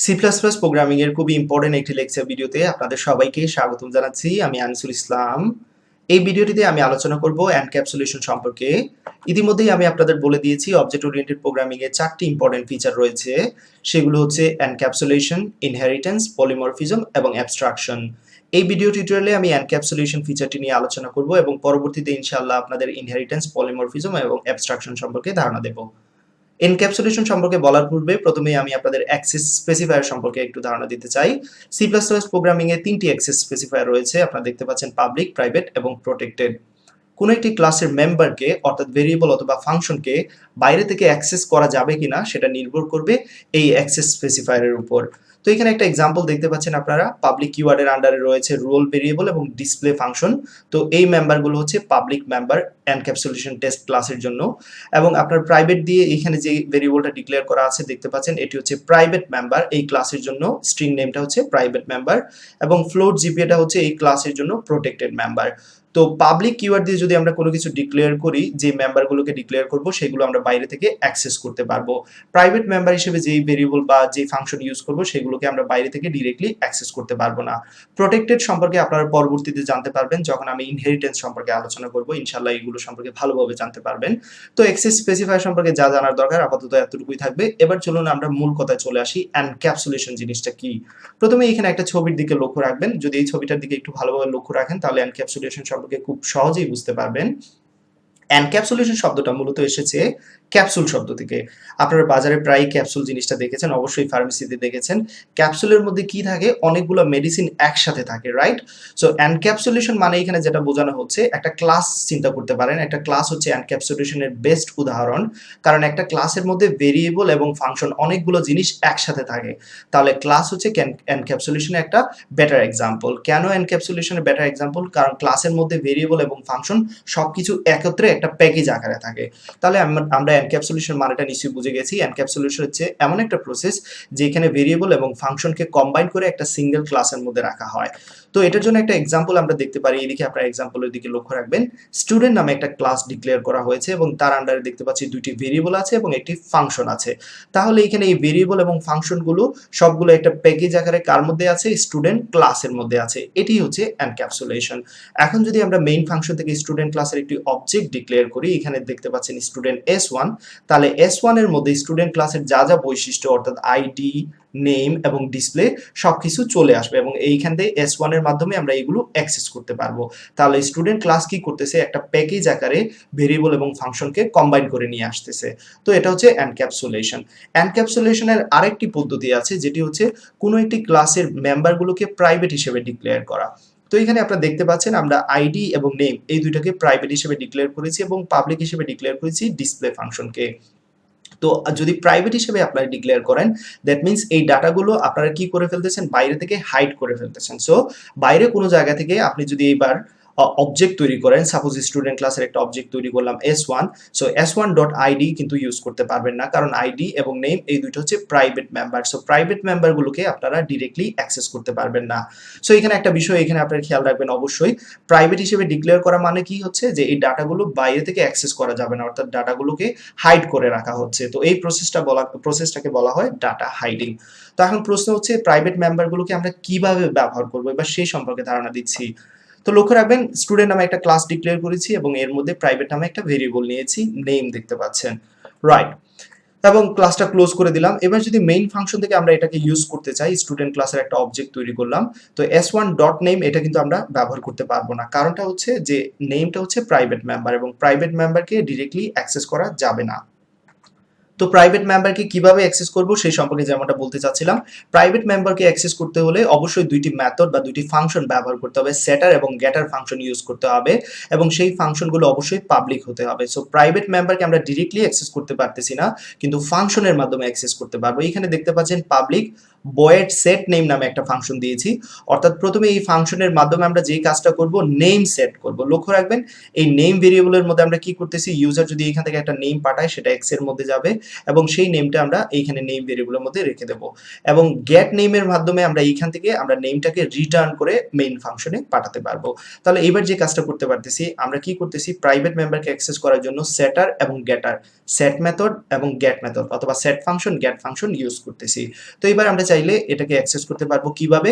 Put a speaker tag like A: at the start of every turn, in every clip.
A: C plus plus programming এর খুবই important একটি লেকচার ভিডিওতে আপনাদের সবাইকে স্বাগতম জানাচ্ছি। আমি আনিসুল ইসলাম। এই ভিডিওটিতে আমি আলোচনা করব এনক্যাপসুলেশন সম্পর্কে। ইতিমধ্যেই আমি আপনাদের বলে দিয়েছি অবজেক্ট ওরিয়েন্টেড প্রোগ্রামিং এর 4টি ইম্পর্টেন্ট ফিচার রয়েছে। সেগুলো হচ্ছে এনক্যাপসুলেশন, ইনহেরিটেন্স, পলিমরফিজম এবং অ্যাবস্ট্রাকশন। এই ভিডিও টিউটোরিয়ালে আমি এনক্যাপসুলেশন ফিচারটি নিয়ে আলোচনা করব এবং পরবর্তীতে ইনশাআল্লাহ আপনাদের ইনহেরিটেন্স, পলিমরফিজম এবং অ্যাবস্ট্রাকশন সম্পর্কে ধারণা দেব। এনক্যাপসুলেশন সম্পর্কে বলার পূর্বে প্রথমেই আমি আপনাদের অ্যাক্সেস স্পেসিফায়ার সম্পর্কে একটু ধারণা দিতে চাই। সি প্লাস প্লাস প্রোগ্রামিং এ 3টি অ্যাক্সেস স্পেসিফায়ার রয়েছে। আপনারা দেখতে পাচ্ছেন পাবলিক, প্রাইভেট এবং প্রোটেক্টেড। কোনো একটি ক্লাসের মেম্বারকে অর্থাৎ ভেরিয়েবল অথবা ফাংশনকে বাইরে থেকে অ্যাক্সেস করা যাবে কিনা সেটা নির্ভর করবে এই অ্যাক্সেস স্পেসিফায়ারের উপর। তো এখানে একটা এক্সাম্পল দেখতে পাচ্ছেন আপনারা, পাবলিক কিওয়ার্ডের আন্ডারে রয়েছে রোল ভেরিয়েবল এবং ডিসপ্লে ফাংশন। তো এই মেম্বারগুলো হচ্ছে পাবলিক মেম্বার এনক্যাপসুলেশন টেস্ট ক্লাসের জন্য, এবং আপনার প্রাইভেট দিয়ে এখানে যে ভেরিয়েবলটা ডিক্লেয়ার করা আছে দেখতে পাচ্ছেন এটি হচ্ছে প্রাইভেট মেম্বার এই ক্লাসের জন্য, স্ট্রিং নেমটা হচ্ছে প্রাইভেট মেম্বার, এবং ফ্লোট জিপিএটা হচ্ছে এই ক্লাসের জন্য প্রোটেক্টেড মেম্বার। তো পাবলিক কিওয়ার্ড দিয়ে যদি আমরা কোনো কিছু ডিক্লেয়ার করি, যে মেম্বারগুলোকে ডিক্লেয়ার করব সেগুলো আমরা বাইরে থেকে অ্যাক্সেস করতে পারবো। প্রাইভেট মেম্বার হিসেবে যেই ভেরিয়েবল বা যে ফাংশন ইউজ করব সেগুলোকে আমরা বাইরে থেকে ডিরেক্টলি অ্যাক্সেস করতে পারবো না। প্রোটেক্টেড সম্পর্কে আপনারা পরবর্তীতে জানতে পারবেন যখন আমি ইনহেরিটেন্স সম্পর্কে আলোচনা করব, ইনশাআল্লাহ এগুলো সম্পর্কে ভালোভাবে জানতে পারবেন। তো অ্যাক্সেস স্পেসিফায়ার সম্পর্কে যা জানার দরকার আপাতত এতটুকুই থাকবে। এবার চলুন আমরা মূল কথায় চলে আসি, এনক্যাপসুলেশন জিনিসটা কি। প্রথমে এখানে একটা ছবির দিকে লক্ষ্য রাখবেন। যদি এই ছবিটার দিকে একটু ভালোভাবে লক্ষ্য রাখেন তাহলে এনক্যাপসুলেশন সম্পর্কে খুব সহজেই বুঝতে পারবেন। এনক্যাপসুলেশন শব্দটা মূলত এসেছে ক্যাপসুল শব্দ থেকে। আপনারা বাজারে প্রায় ক্যাপসুল জিনিসটা দেখেছেন, অবশ্যই ফার্মেসিতে দেখেছেন। ক্যাপসুলের মধ্যে কি থাকে? অনেকগুলো মেডিসিন একসাথে থাকে, রাইট? সো এনক্যাপসুলেশন মানে এখানে যেটা বোঝানো হচ্ছে, একটা ক্লাস চিন্তা করতে পারেন। একটা ক্লাস হচ্ছে এনক্যাপসুলেশনের বেস্ট উদাহরণ, কারণ একটা ক্লাসের মধ্যে ভেরিয়েবল এবং ফাংশন অনেকগুলো জিনিস একসাথে থাকে। তাহলে ক্লাস হচ্ছে এনক্যাপসুলেশনের একটা বেটার এক্সাম্পল। কেন এনক্যাপসুলেশনের বেটার এক্সাম্পল? কারণ ক্লাসের মধ্যে ভেরিয়েবল এবং ফাংশন সবকিছু একত্রে একটা প্যাকেজ আকারে থাকে। তাহলে আমরা এনক্যাপসুলেশন মানেটা নিশ্চয়ই বুঝে গেছি। এনক্যাপসুলেশন হচ্ছে এমন একটা প্রসেস যেখানে ভেরিয়েবল এবং ফাংশনকে কম্বাইন করে একটা সিঙ্গেল ক্লাসের মধ্যে রাখা হয়। তো এটার জন্য একটা এক্সাম্পল আমরা দেখতে পারি। এদিকে আপনারা এক্সাম্পলের দিকে লক্ষ্য রাখবেন। স্টুডেন্ট নামে একটা ক্লাস ডিক্লেয়ার করা হয়েছে এবং তার আন্ডারে দেখতে পাচ্ছি দুইটি ভেরিয়েবল আছে এবং একটি ফাংশন আছে। তাহলে এখানে এই ভেরিয়েবল এবং ফাংশনগুলো সবগুলো একটা প্যাকেজ আকারে কার মধ্যে আছে? স্টুডেন্ট ক্লাসের মধ্যে আছে। এটি হচ্ছে এনক্যাপসুলেশন। এখন যদি আমরা মেইন ফাংশন থেকে স্টুডেন্ট ক্লাসের একটি অবজেক্ট ডিক্লেয়ার করি, এখানে দেখতে পাচ্ছেন স্টুডেন্ট S1, তাহলে S1 এর মধ্যে স্টুডেন্ট ক্লাসের যা যা বৈশিষ্ট্য অর্থাৎ আইডি, নেম এবং ডিসপ্লে সবকিছু চলে আসবে এবং এইখান থেকে S1 এর মাধ্যমে আমরা এগুলো অ্যাক্সেস করতে পারবো। তাহলে স্টুডেন্ট ক্লাস কি করতেছে? একটা প্যাকেজ আকারে ভেরিয়েবল এবং ফাংশনকে কম্বাইন করে নিয়ে আসতেছে। তো এটা হচ্ছে এনক্যাপসুলেশন। এনক্যাপসুলেশনের আরেকটি পদ্ধতি আছে যেটি হচ্ছে কোনো একটি ক্লাসের মেম্বারগুলোকে প্রাইভেট হিসেবে ডিক্লেয়ার করা। তো এখানে আপনারা দেখতে পাচ্ছেন আমরা আইডি এবং নেম এই দুইটাকে প্রাইভেট হিসেবে ডিক্লেয়ার করেছি এবং পাবলিক হিসেবে ডিক্লেয়ার করেছি ডিসপ্লে ফাংশনকে। তো যদি প্রাইভেট হিসেবে আপনারা ডিক্লেয়ার করেন, দ্যাট মিনস এই ডাটাগুলো আপনারা কি করে ফেলতেছেন? বাইরে থেকে হাইড করে ফেলতেছেন। সো বাইরে কোনো জায়গা থেকে আপনি যদি এইবার অবজেক্ট তৈরি করেন, সাপোজ স্টুডেন্ট ক্লাসের একটা অবজেক্ট তৈরি করলাম S1, সো S1.id কিন্তু ইউজ করতে পারবেন না, কারণ আইডি এবং নেম এই দুটো হচ্ছে প্রাইভেট মেম্বার। সো প্রাইভেট মেম্বারগুলোকে আপনারা ডিরেক্টলি অ্যাক্সেস করতে পারবেন না। সো এখানে একটা বিষয় এখানে আপনারা খেয়াল রাখবেন অবশ্যই, প্রাইভেট হিসেবে ডিক্লেয়ার করা মানে কি হচ্ছে? যে এই ডাটাগুলো বাইরে থেকে অ্যাক্সেস করা যাবে না, অর্থাৎ ডাটাগুলোকে হাইড করে রাখা হচ্ছে। তো এই প্রসেসটাকে বলা হয় ডাটা হাইডিং। তো এখন প্রশ্ন হচ্ছে প্রাইভেট মেম্বারগুলোকে আমরা কিভাবে ব্যবহার করবো, এবার সেই সম্পর্কে ধারণা দিচ্ছি। তো লক্ষ্য রাখবেন, স্টুডেন্ট নামে একটা ক্লাস ডিক্লেয়ার করেছি এবং এর মধ্যে প্রাইভেট নামে একটা ভেরিয়েবল নিয়েছি, নেম দেখতে পাচ্ছেন, রাইট? এবং ক্লাসটা ক্লোজ করে দিলাম। এবার যদি মেইন ফাংশন থেকে আমরা এটাকে ইউজ করতে চাই, স্টুডেন্ট ক্লাসের একটা অবজেক্ট তৈরি করলাম, তো S1.name এটা কিন্তু আমরা ব্যবহার করতে পারবো না। কারণটা হচ্ছে যে নেমটা হচ্ছে প্রাইভেট মেম্বার এবং প্রাইভেট মেম্বারকে ডিরেক্টলি অ্যাক্সেস করা যাবে না। তো প্রাইভেট মেম্বারকে কিভাবে অ্যাক্সেস করব সেই সম্পর্কে যেমনটা বলতে চাচ্ছিলাম। প্রাইভেট মেম্বারকে অ্যাক্সেস করতে হলে অবশ্যই দুইটি মেথড বা দুইটি ফাংশন ব্যবহার করতে হবে। সেটার এবং গেটার ফাংশন ইউজ করতে হবে এবং সেই ফাংশনগুলো অবশ্যই পাবলিক হতে হবে। সো প্রাইভেট মেম্বারকে আমরা ডিরেক্টলি অ্যাক্সেস করতে পারতেছি না, কিন্তু ফাংশনের মাধ্যমে অ্যাক্সেস করতে পারবো। এখানে দেখতে পাচ্ছেন পাবলিক void set name নামে একটা ফাংশন দিয়েছি, অর্থাৎ প্রথমে এই ফাংশনের মাধ্যমে আমরা যেই কাজটা করব, নেম সেট করব। লক্ষ্য রাখবেন এই নেম ভেরিয়েবলের মধ্যে আমরা কি করতেছি, ইউজার যদি এখান থেকে একটা নেম পাঠায় সেটা এক্স এর মধ্যে যাবে এবং সেই নেমটা আমরা এইখানে নেম ভেরিয়েবলের মধ্যে রেখে দেব এবং গেট নেমের মাধ্যমে আমরা এইখান থেকে আমরা নেমটাকে রিটার্ন করে মেইন ফাংশনে পাঠাতে পারবো। তাহলে এবার যে কাজটা করতে পারতেছি, আমরা কি করতেছি, প্রাইভেট মেম্বারকে অ্যাক্সেস করার জন্য সেটার এবং গেটার, সেট মেথড এবং গেট মেথড অথবা set function, get function use করতেছি। তো এবার আমরা চাইলে এটাকে অ্যাক্সেস করতে পারবো কিভাবে,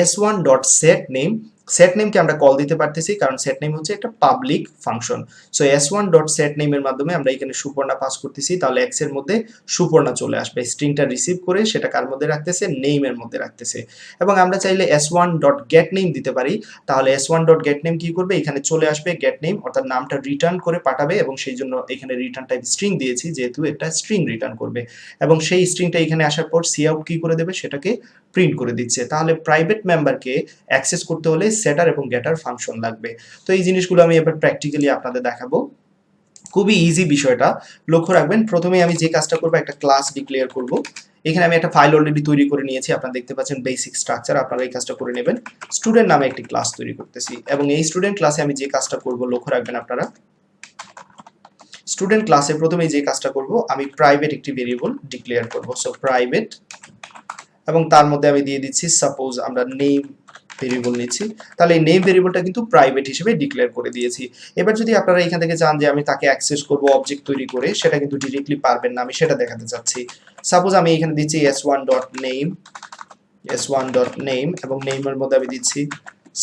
A: s1.setName, সেট নেমকে আমরা কল দিতে পারতেছি কারণ সেট নেম হচ্ছে একটা পাবলিক ফাংশন। সো s1.setName এর মাধ্যমে আমরা এখানে সুপর্ণা পাস করতেছি, তাহলে x এর মধ্যে সুপর্ণা চলে আসবে, স্ট্রিংটা রিসিভ করে সেটা কার মধ্যে রাখতেছে, নেম এর মধ্যে রাখতেছে। এবং আমরা চাইলে s1.getName দিতে পারি, তাহলে s1.getName কি করবে, এখানে চলে আসবে getName অর্থাৎ নামটা রিটার্ন করে পাঠাবে, এবং সেই জন্য এখানে রিটার্ন টাইপ স্ট্রিং দিয়েছি যেহেতু একটা স্ট্রিং রিটার্ন করবে, এবং সেই স্ট্রিংটা এখানে আসার পর কাউট কি করে দেবে, সেটাকে প্রিন্ট করে দিচ্ছে। তাহলে প্রাইভেট মেম্বারকে অ্যাক্সেস করতে হলে সেটার এবং গেটার ফাংশন লাগবে। তো এই জিনিসগুলো আমি এবার প্র্যাকটিক্যালি আপনাদের দেখাবো। খুবই ইজি বিষয়টা, লক্ষ্য রাখবেন। প্রথমে আমি যে কাজটা করবো, একটা ক্লাস ডিক্লেয়ার করব। এখানে আমি একটা ফাইল অলরেডি তৈরি করে নিয়েছি, আপনারা দেখতে পাচ্ছেন বেসিক স্ট্রাকচার, আপনারা এই কাজটা করে নেবেন। স্টুডেন্ট নামে একটি ক্লাস তৈরি করতেছি, এবং এই স্টুডেন্ট ক্লাসে আমি যে কাজটা করব, লক্ষ্য রাখবেন আপনারা, স্টুডেন্ট ক্লাসে প্রথমে যে কাজটা করব, আমি প্রাইভেট একটি ভেরিয়েবল ডিক্লেয়ার করব। সো প্রাইভেট, এবং তার মধ্যে আমি দিয়ে দিচ্ছি সাপোজ আমরা নেম ভেরিয়েবল নিচ্ছি, তাহলে এই নেম ভেরিয়েবলটা কিন্তু প্রাইভেট হিসেবে ডিক্লেয়ার করে দিয়েছি। এবার যদি আপনারা এখান থেকে চান যে আমি তাকে অ্যাক্সেস করব অবজেক্ট তৈরি করে, সেটা কিন্তু ডিরেক্টলি পারবেন না, আমি সেটা দেখাতে চাচ্ছি। সাপোজ আমি এখানে দিচ্ছি s1.name এবং নেমের মধ্যে আমি দিচ্ছি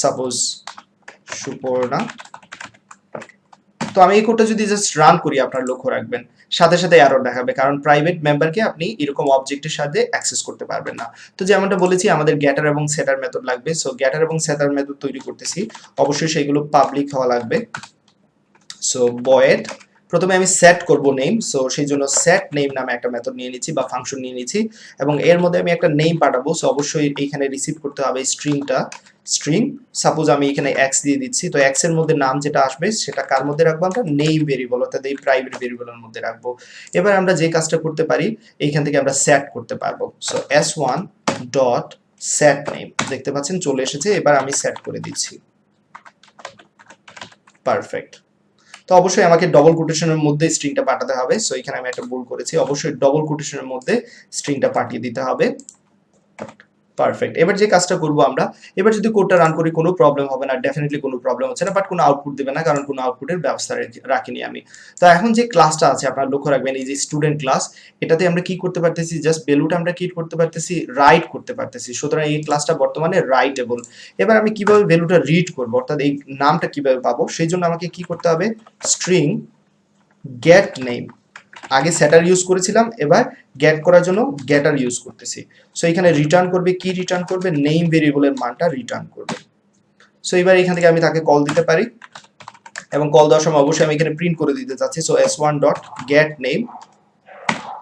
A: সাপোজ সুপর্ণা। তো আমি এই কোডটা যদি জাস্ট রান করি, আপনারা লক্ষ্য রাখবেন সাথে সাথে এরর দেখাবে, কারণ প্রাইভেট মেম্বারকে আপনি এরকম অবজেক্টের সাথে অ্যাক্সেস করতে পারবেন না। তো যেমনটা বলেছি, আমাদের গেটার এবং সেটার মেথড লাগবে। সো গেটার এবং সেটার মেথড তৈরি করতেছি, অবশ্যই সেগুলো পাবলিক হওয়া লাগবে। সো ভয়েড, প্রথমে আমি সেট করব নেম, সো সেই জন্য সেট নেম নামে একটা মেথড নিয়ে নিচ্ছি বা ফাংশন নিয়ে নিচ্ছি, এবং এর মধ্যে আমি একটা নেম পাঠাবো। সো অবশ্যই এইখানে রিসিভ করতে হবে স্ট্রিংটা, স্ট্রিং সাপোজ আমি এখানে এক্স দিয়ে দিচ্ছি। তো এক্স এর মধ্যে নাম যেটা আসবে সেটা কার মধ্যে রাখবো, আমরা নেম ভেরিয়েবল অর্থাৎ এই প্রাইভেট ভেরিয়েবলের মধ্যে রাখবো। এবার আমরা যে কাজটা করতে পারি, এইখান থেকে আমরা সেট করতে পারবো। সো s1.setName, দেখতে পাচ্ছেন চলে এসেছে। এবার আমি সেট করে দিচ্ছি, পারফেক্ট। তো অবশ্যই আমাকে ডবল কোটেশনের মধ্যে স্ট্রিংটা পাঠাতে হবে। সো এখানে আমি একটা ভুল করেছি, অবশ্যই ডবল কোটেশনের মধ্যে স্ট্রিংটা পাঠিয়ে দিতে হবে, পারফেক্ট। এবার যে কাজটা করব আমরা, এবার যদি কোডটা রান করি কোনো প্রবলেম হবে না, ডেফিনেটলি কোনো প্রবলেম হচ্ছে না, বাট কোনো আউটপুট দেবে না কারণ কোনো আউটপুটের ব্যবস্থা রাখিনি আমি। তো এখন যে ক্লাসটা আছে আপনারা লক্ষ্য রাখবেন, এই যে স্টুডেন্ট ক্লাস, এটাতে আমরা কি করতে পারতেছি, জাস্ট ভ্যালুটা আমরা কি করতে পারতেছি, রাইট করতে পারতেছি। সুতরাং এই ক্লাসটা বর্তমানে রাইটেবল। এবার আমি কিভাবে ভ্যালুটা রিড করব, অর্থাৎ এই নামটা কিভাবে পাবো, সেই জন্য আমাকে কি করতে হবে, স্ট্রিং গেট নেম, আগে সেটার ইউজ করেছিলাম, এবার গেট করার জন্য গেটার ইউজ করতেছি। সো এখানে রিটার্ন করবে, কি রিটার্ন করবে, নেম ভেরিয়েবলের মানটা রিটার্ন করবে। সো এবার এখান থেকে আমি তাকে কল দিতে পারি, এবং কল দেওয়ার সময় অবশ্যই আমি এখানে প্রিন্ট করে দিতে চাচ্ছি। সো s1.getName,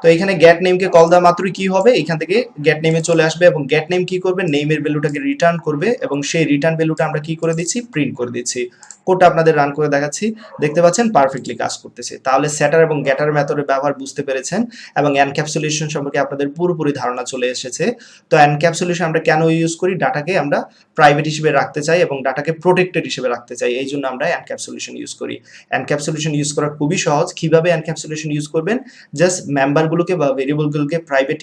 A: তো এখানে গেট নেমকে কল দেওয়া মাত্রই কি হবে, এখান থেকে গেট নেমে চলে আসবে, এবং গেট নেম কি করবে, নেমের ভ্যালুটাকে রিটার্ন করবে, এবং সেই রিটার্ন ভ্যালুটা আমরা কি করে দিচ্ছি, প্রিন্ট করে দিচ্ছি। কোডটা আপনাদের রান করে দেখাচ্ছি, দেখতে পাচ্ছেন পারফেক্টলি কাজ করতেছে। তাহলে সেটার এবং গেটার মেথডের ব্যবহার বুঝতে পেরেছেন, এবং এনক্যাপসুলেশন সম্পর্কে আপনাদের পুরোপুরি ধারণা চলে এসেছে। তো এনক্যাপসুলেশন আমরা কেন ইউজ করি, ডাটাকে আমরা প্রাইভেট হিসেবে রাখতে চাই এবং ডাটাকে প্রোটেক্টেড হিসেবে রাখতে চাই, এই জন্য আমরা এনক্যাপসুলেশন ইউজ করি। এনক্যাপসুলেশন ইউজ করা খুবই সহজ। কিভাবে এনক্যাপসুলেশন ইউজ করবেন, জাস্ট মেম্বারগুলোকে বা ভেরিয়েবলগুলোকে প্রাইভেট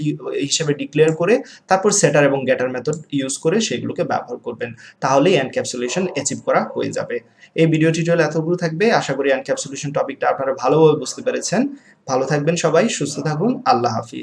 A: হিসেবে ডিক্লেয়ার করে তারপর সেটার এবং গেটার মেথড ইউজ করে সেগুলোকে ব্যবহার করবেন, তাহলেই এনক্যাপসুলেশন অ্যাচিভ করা হয়ে যাবে। এই ভিডিও টিউটোরিয়াল এতগুলো থাকবে, আশা করি এনক্যাপসুলেশন টপিকটা আপনারা ভালোভাবে বুঝতে পেরেছেন। ভালো থাকবেন সবাই, সুস্থ থাকুন, আল্লাহ হাফিজ।